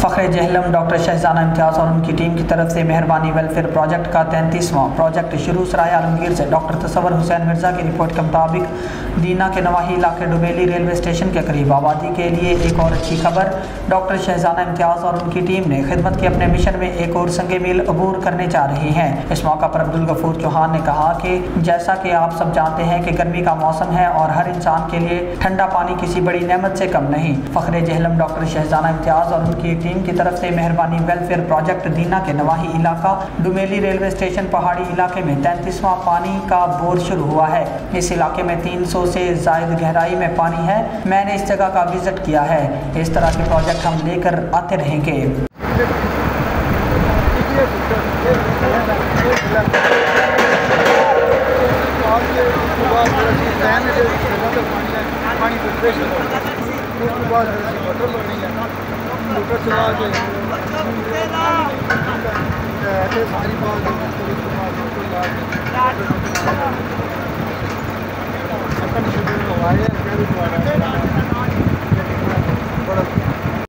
फ़ख्र Jhelum doctor शहजाना इम्तियाज़ और उनकी team की तरफ से मेहरबानी वेलफेयर प्रोजेक्ट का 33वां प्रोजेक्ट शुरू। सराय आलमगीर से डॉक्टर तसव्वुर हुसैन मिर्ज़ा की रिपोर्ट के मुताबिक दीना के नवाही इलाके डुमेली रेलवे स्टेशन के करीब आबादी के लिए एक और अच्छी खबर। डॉक्टर शहजाना इम्तियाज़ और उनकी टीम ने खिदमत के अपने मिशन में एक और संगे मील अबूर करने जा रही हैं। इस मौका पर अब्दुल गफूर चौहान ने कहा कि जैसा कि आप सब जानते हैं कि गर्मी का मौसम है और हर इंसान के लिए ठंडा पानी किसी बड़ी नेमत से कम नहीं। फ़ख्र जहलम डॉक्टर शहजाना इम्तियाज़ और उनकी टीम की तरफ से मेहरबानी वेलफेयर प्रोजेक्ट दीना के नवाही इलाका डुमेली रेलवे स्टेशन पहाड़ी इलाके में 33वां पानी का बोर शुरू हुआ है। इस इलाके में 300 से ज़ायद गहराई में पानी है। मैंने इस जगह का विजिट किया है। इस तरह के प्रोजेक्ट हम लेकर आते रहेंगे। सारी बात